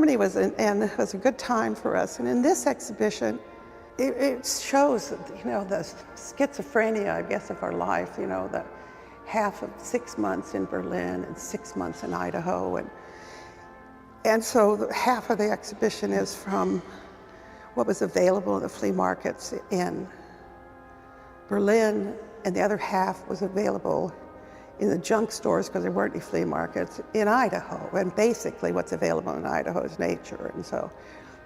Germany was, and it was a good time for us. And in this exhibition, it shows, you know, the schizophrenia, I guess, of our life, you know, the half of 6 months in Berlin and 6 months in Idaho. And so half of the exhibition is from what was available in the flea markets in Berlin, and the other half was available in the junk stores, because there weren't any flea markets, in Idaho. And basically what's available in Idaho is nature, and so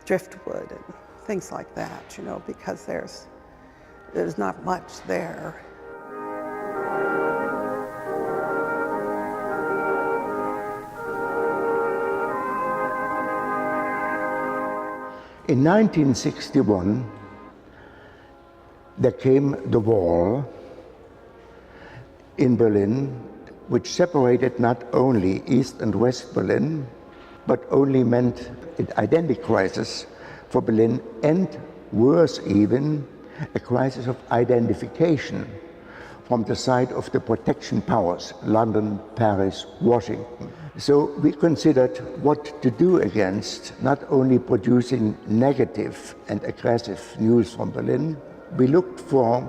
driftwood and things like that, you know, because there's not much there. In 1961, there came the wall in Berlin, which separated not only East and West Berlin, but only meant an identity crisis for Berlin, and worse even, a crisis of identification from the side of the protection powers, London, Paris, Washington. So we considered what to do against not only producing negative and aggressive news from Berlin. We looked for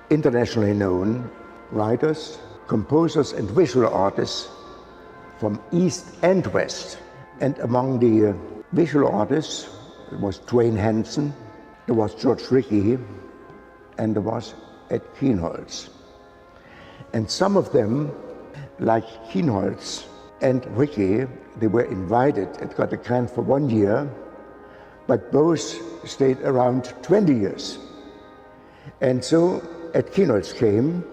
internationally known writers, composers and visual artists from East and West. And among the visual artists, there was Dwayne Hansen, there was George Rickey, and there was Ed Kienholz. And some of them, like Kienholz and Rickey, they were invited and got a grant for 1 year, but both stayed around 20 years. And so Ed Kienholz came.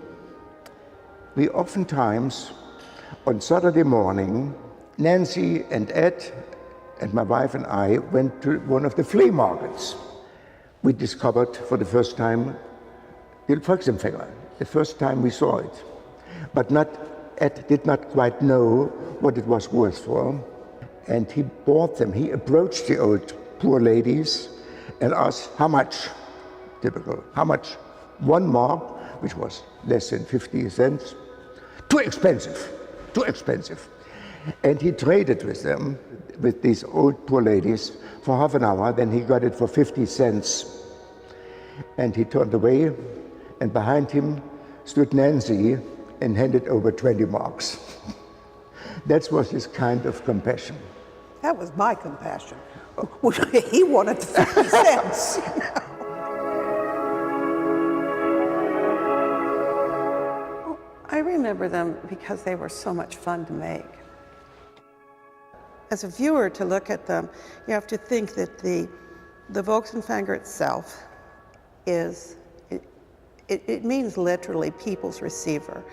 We oftentimes, on Saturday morning, Nancy and Ed and my wife and I went to one of the flea markets. We discovered for the first time the Volksempfänger, the first time we saw it. But Ed did not quite know what it was worth for, and he bought them. He approached the old poor ladies and asked, how much? Typical, how much? 1 mark, which was less than 50 cents. Too expensive, too expensive. And he traded with them, with these old poor ladies, for half an hour. Then he got it for 50 cents. And he turned away, and behind him stood Nancy and handed over 20 marks. That was his kind of compassion. That was my compassion. He wanted the 50 cents. I remember them because they were so much fun to make. As a viewer, to look at them, you have to think that the Volksempfänger itself is, it means literally people's receiver,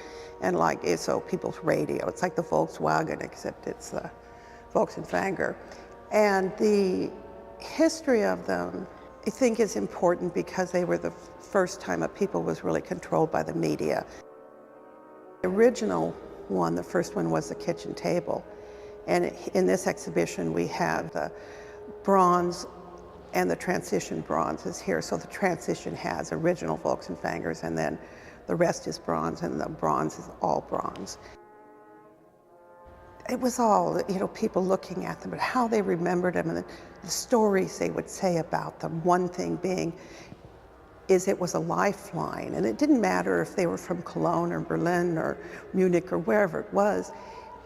and so people's radio. It's like the Volkswagen, except it's the Volksempfänger. And the history of them, I think, is important because they were the first time a people was really controlled by the media. The original one, the first one, was the kitchen table. And in this exhibition, we have the bronze and the transition bronze is here. So the transition has original Volksempfängers, and then the rest is bronze, and the bronze is all bronze. It was all, you know, people looking at them, but how they remembered them, and the stories they would say about them. One thing being, is it was a lifeline, and it didn't matter if they were from Cologne or Berlin or Munich or wherever it was.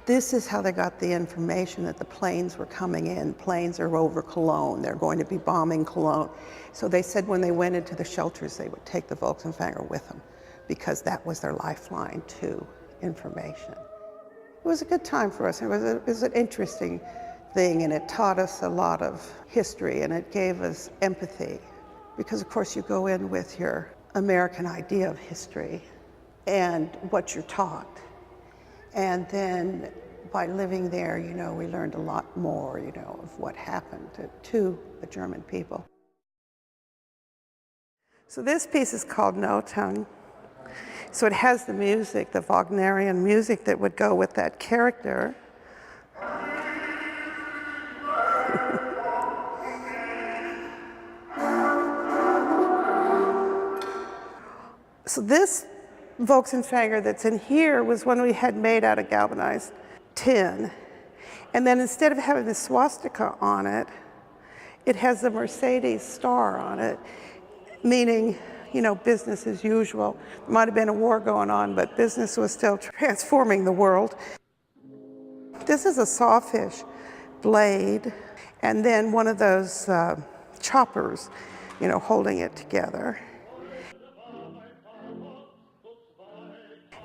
This is how they got the information that the planes were coming in. Planes are over Cologne. They're going to be bombing Cologne. So they said when they went into the shelters, they would take the Volksempfänger with them because that was their lifeline to information. It was a good time for us. It was an interesting thing, and it taught us a lot of history, and it gave us empathy. Because of course you go in with your American idea of history and what you're taught. And then by living there, you know, we learned a lot more, you know, of what happened to the German people. So this piece is called No Tongue. So it has the music, the Wagnerian music that would go with that character. So this Volksempfänger that's in here was one we had made out of galvanized tin. And then instead of having the swastika on it, it has the Mercedes star on it, meaning, you know, business as usual. There might have been a war going on, but business was still transforming the world. This is a sawfish blade, and then one of those choppers, you know, holding it together.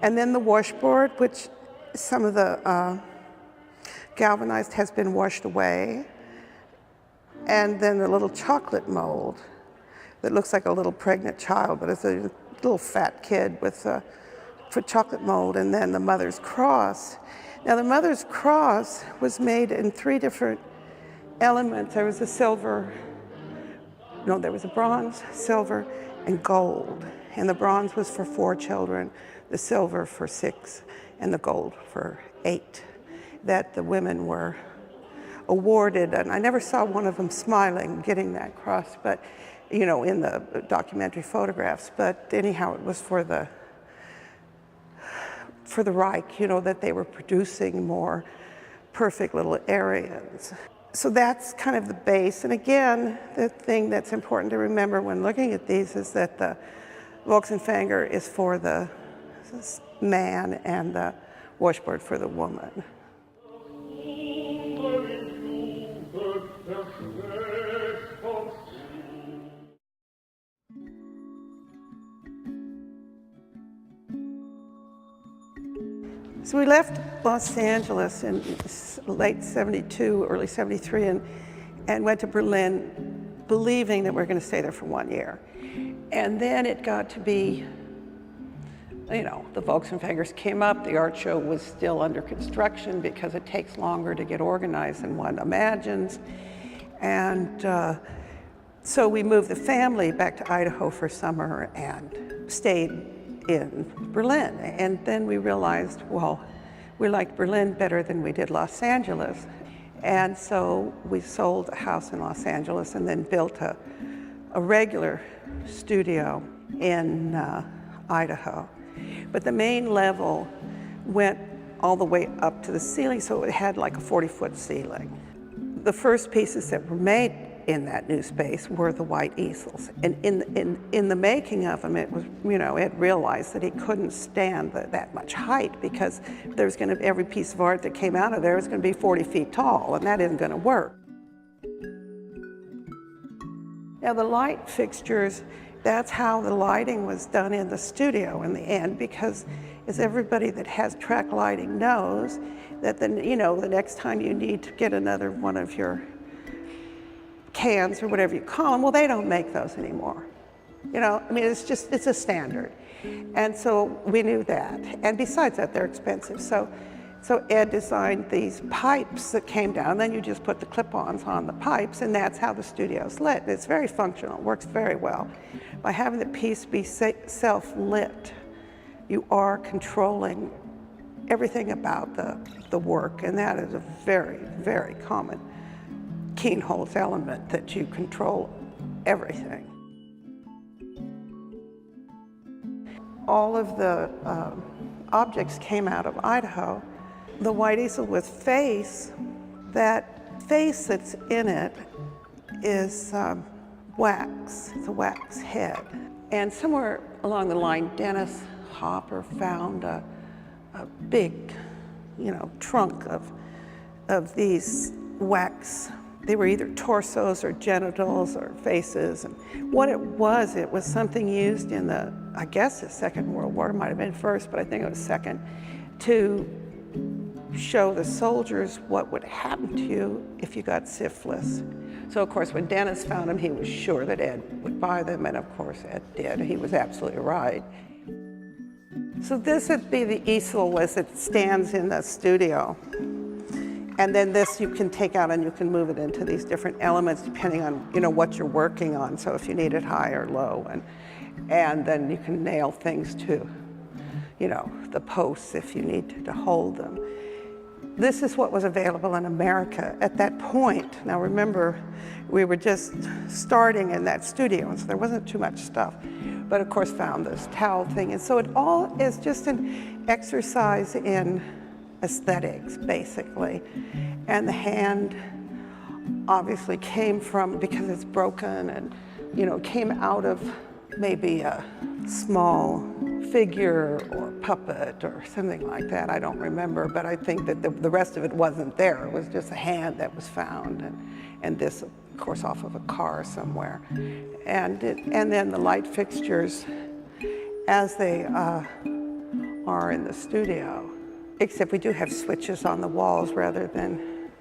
And then the washboard, which some of the galvanized has been washed away. And then the little chocolate mold that looks like a little pregnant child, but it's a little fat kid with chocolate mold, and then the mother's cross. Now the mother's cross was made in 3 different elements. There was there was a bronze, silver, and gold. And the bronze was for 4 children, the silver for 6, and the gold for 8, that the women were awarded. And I never saw one of them smiling getting that cross, but, you know, in the documentary photographs. But anyhow, it was for the Reich, you know, that they were producing more perfect little Aryans. So that's kind of the base. And again, the thing that's important to remember when looking at these is that the Volksempfänger is for the man and the washboard for the woman. So we left Los Angeles in late 72, early 73, and went to Berlin, believing that we were going to stay there for 1 year. And then it got to be, you know, the Volksempfängers came up, the art show was still under construction because it takes longer to get organized than one imagines. And so we moved the family back to Idaho for summer and stayed in Berlin. And then we realized, well, we liked Berlin better than we did Los Angeles. And so we sold a house in Los Angeles and then built a regular studio in Idaho. But the main level went all the way up to the ceiling, so it had like a 40-foot ceiling. The first pieces that were made in that new space were the white easels. And in the making of them, it was, you know, Ed realized that he couldn't stand that much height, because there's going to, every piece of art that came out of there is going to be 40 feet tall, and that isn't going to work. Now the light fixtures, that's how the lighting was done in the studio in the end, because as everybody that has track lighting knows, that then, you know, the next time you need to get another one of your cans or whatever you call them, well, they don't make those anymore. You know, I mean, it's a standard. And so we knew that. And besides that, they're expensive. So Ed designed these pipes that came down, then you just put the clip-ons on the pipes, and that's how the studio's lit. It's very functional, it works very well. By having the piece be self-lit, you are controlling everything about the work, and that is a very, very common Kienholz element, that you control everything. All of the objects came out of Idaho. The white easel with face, that face that's in it is wax. It's a wax head. And somewhere along the line, Dennis Hopper found a big, you know, trunk of these wax. They were either torsos or genitals or faces. And what it was something used in the, I guess, the Second World War. It might have been first, but I think it was second, to show the soldiers what would happen to you if you got syphilis. So of course, when Dennis found them, he was sure that Ed would buy them, and of course Ed did. He was absolutely right. So this would be the easel as it stands in the studio. And then this you can take out and you can move it into these different elements depending on, you know, what you're working on. So if you need it high or low, and then you can nail things to, you know, the posts if you need to hold them. This is what was available in America at that point. Now remember, we were just starting in that studio, and so there wasn't too much stuff. But of course found this towel thing. And so it all is just an exercise in aesthetics, basically. And the hand obviously came from, because it's broken, and came out of maybe a small figure or puppet or something like that. I don't remember, but I think that the rest of it wasn't there. It was just a hand that was found, and this, of course, off of a car somewhere. And then the light fixtures, as they are in the studio, except we do have switches on the walls rather than,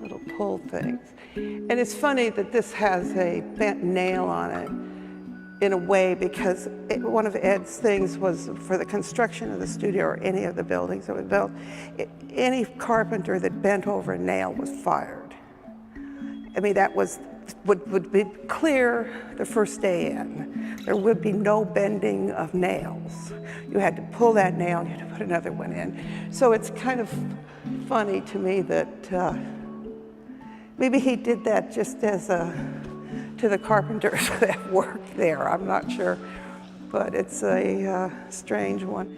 little pull things. And it's funny that this has a bent nail on it in a way, because one of Ed's things was, for the construction of the studio or any of the buildings that were built, any carpenter that bent over a nail was fired. I mean, that would be clear the first day in. There would be no bending of nails. You had to pull that nail and you had to put another one in. So it's kind of funny to me that maybe he did that just as to the carpenters that worked there. I'm not sure, but it's a strange one.